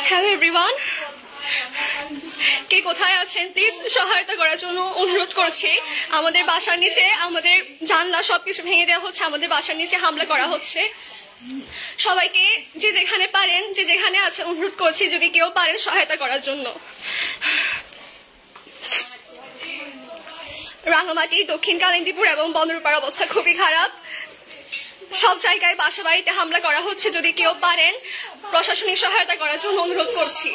Hello everyone, কে কোথায় আছেন please সহায়তা করার জন্য অনুরোধ করছি। আমাদের বাসার নিচে আমাদের জানলা সবকিছু ভেঙে দেওয়া হচ্ছে, আমাদের বাসার নিচে হামলা করা হচ্ছে। সবাইকে যে যেখানে পারেন, যে যেখানে আছে, অনুরোধ করছি যদি কেউ পারেন সহায়তা করার জন্য। রাঙামাটি, দক্ষিণ কালিন্দীপুর এবং বন্দরপাড়ার অবস্থা খুবই খারাপ। সব জায়গায় বাসা বাড়িতে হামলা করা হচ্ছে। যদি কেউ পারেন প্রশাসনিক সহায়তা করার জন্য অনুরোধ করছি।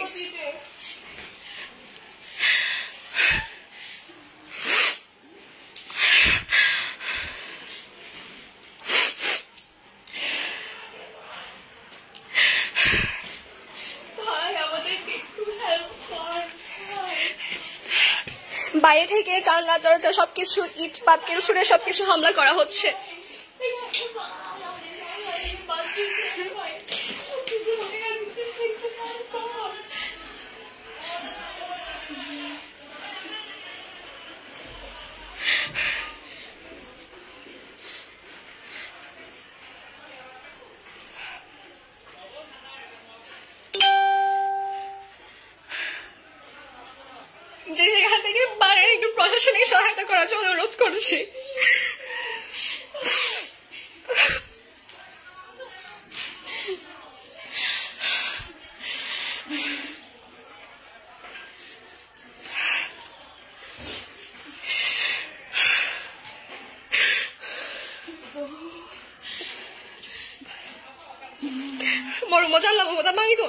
বাইরে থেকে জানলা দরজা সবকিছু ইট পাটকেল ছুঁড়ে সবকিছু হামলা করা হচ্ছে। যে যেখান থেকে পারেন একটু প্রশাসনিক সহায়তা করার জন্য অনুরোধ করছি। মরুমো জানলাম মমতা মাগি তো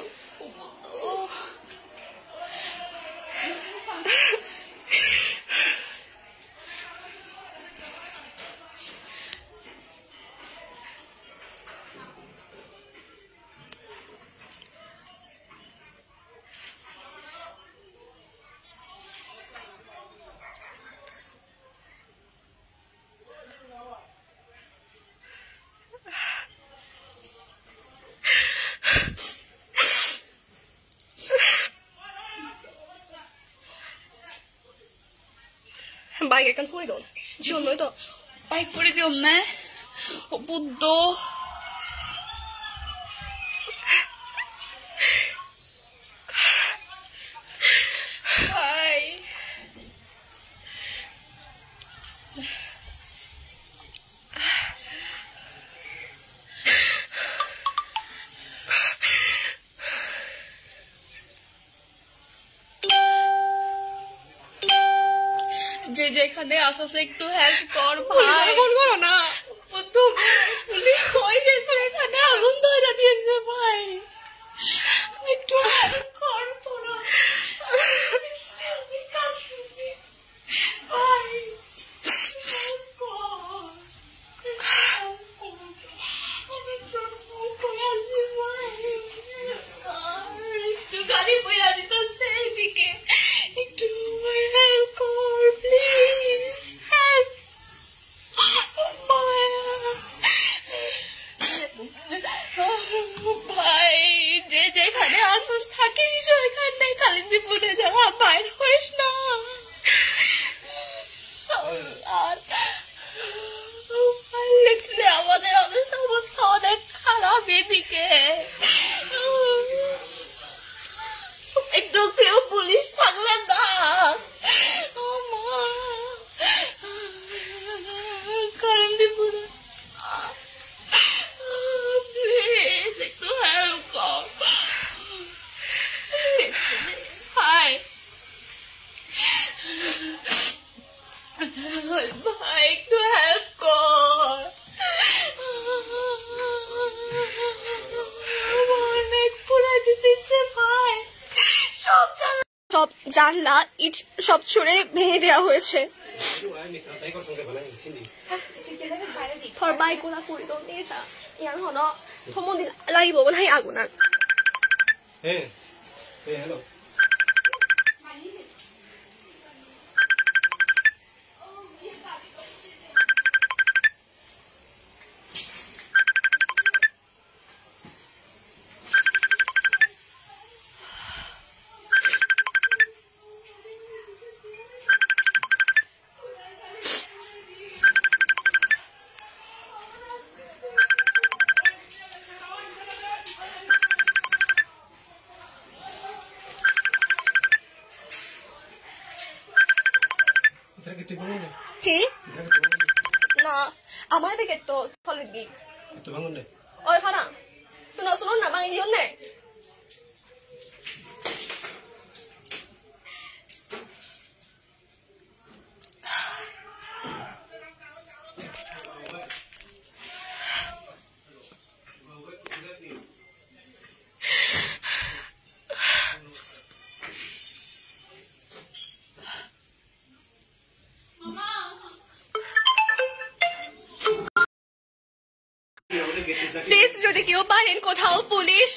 Baik, kan voor je dan. Zie je nooit dat? Baik voor je dan, né? Op Buddha. Hai. যে যেখানে আসছে একটু হেল্প কর ভাই। ফোন করো না, পুলিশ হয়ে গেছে, এখানে আগুন ধরে দিয়েছে ভাই, একটু হেল্প কর তোরা। আমি কাঁদতেছি ভাই, আমি জন্ম করে আছি ভাই, একটু গাড়ি বইয়া দিতেছে এইদিকে, একটু হেল্প কর প্লিজ, হেল্প ভাই। যে যেখানে আসস থাকিস ওইখানে কালিন্দীপুরে যাওয়া, বাইর হইস না। আর দেখলে আমাদের অবস্থা অনেক খারাপ এদিকে, একটু কেউ পুলিশ থাকলে না। কালিন্দীপুরে প্লিজ একটু হেল্প কর ভাই, ভাই একটু হেল্প কর, অনেক পুরা দিতেছে ভাই, সব জানলা ইট সব ছুঁড়ে ভেঙে দেওয়া হয়েছে। Thorbay ko na po ito isa. Yan ho no. Thomondi lagi bo na agunan. Hey. Hey, hello. Tira que estoy poniendo. কি Tira que estoy poniendo. না আমার বেকেট তো থলে দি Estoy poniendo. ওই ফারাং তুই নসুন না বাঙি দিও নে প্লিজ যদি কেউ পারেন কোথাও পুলিশ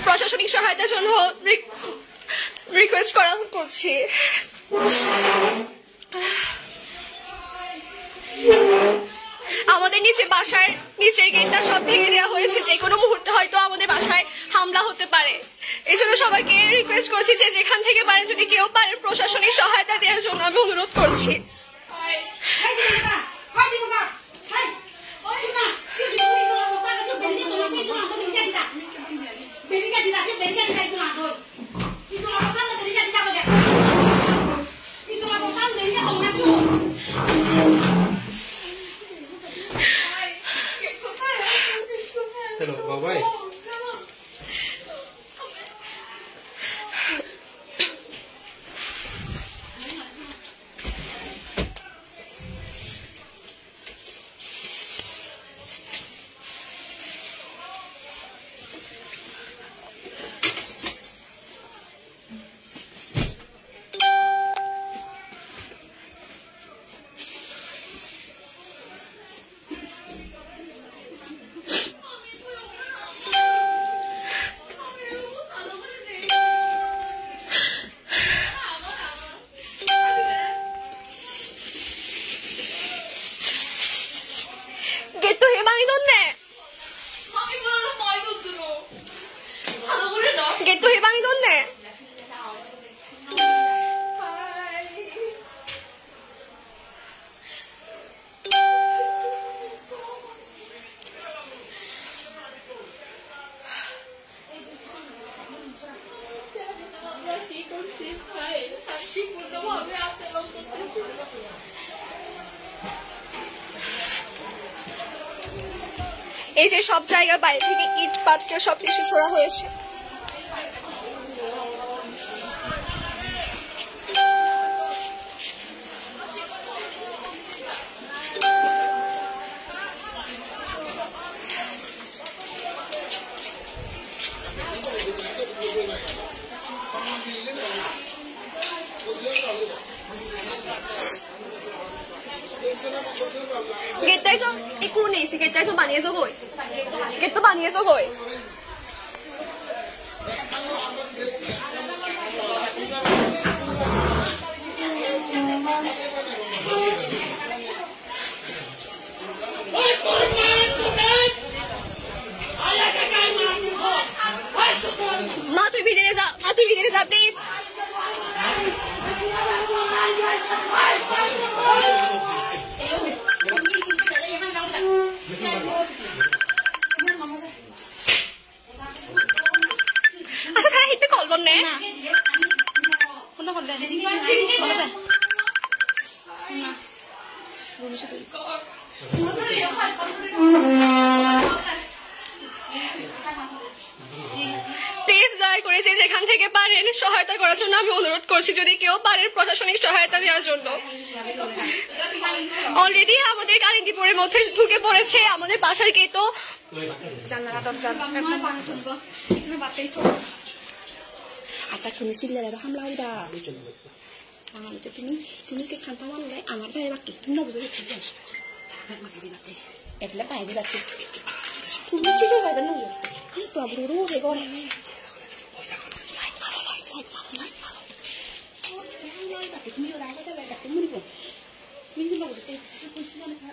প্রশাসনিক সহায়তার জন্য রিকোয়েস্ট করছি আমাদের নিচে বাসার নিচের গেটটা সব ভেঙে দেওয়া হয়েছে যে কোনো মুহূর্তে হয়তো আমাদের বাসায় হামলা হতে পারে এই জন্য সবাইকে রিকোয়েস্ট করছি যে যেখান থেকে পারেন যদি কেউ পারেন প্রশাসনিক সহায়তা দেওয়ার জন্য আমি অনুরোধ করছি Hello, bye-bye. Get to him, I don't know. Get to him, I don't know. এই যে সব জায়গা বাইরে থেকে ইট পাটকে সবকিছু সরা হয়েছে গেটটাই তো একটু নেই গেটটাই তো বানিয়েছো কই গেট তো বানিয়েছো কই মা তুই ভিতরে যা প্লিজ আচ্ছা তারা হিতে কল করনে প্লিজ দয়া করে যেখান থেকে পারেন সহায়তা করার জন্য আমি অনুরোধ করছি যদি কেউ পারেন প্রশাসনিক সহায়তা দেওয়ার জন্য অলরেডি আমাদের কালিন্দীপুরের মধ্যে ঢুকে পড়েছে আমাদের বাসার গেটও জানালা দরজা আটা তুমি সিলে রে হামলা হইবা আমি তো তুমি কে খান্তা মানলে আমার যাই বাকি তুমি না বুঝে খাইবে মাকে দিলাতে একলা পাই দিলাতে তুমি সিজে যাইদা নু আমি তো আবরু হে গরে তুমি ওরা আগে লাগে তুমি নিব তুমি নিব বুঝতে সারা পয়সা না খা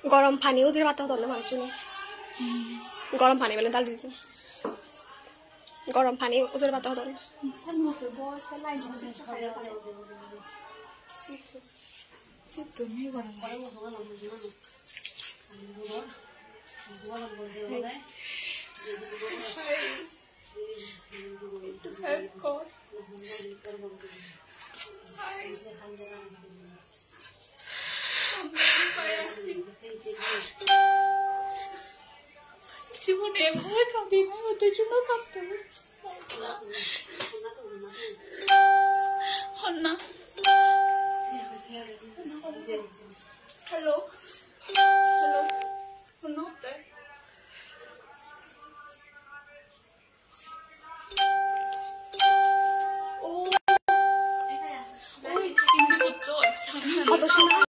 গরম পানি ওদের বাতা হতো না মানুষজনে গরম পানি বলে ডাল দিতে গরম পানি ওদের বাতা হতো না জীবনে এভাবে কাঁদি না ওদের জন্য কাঁদতে হচ্ছে না hello hello notte oi in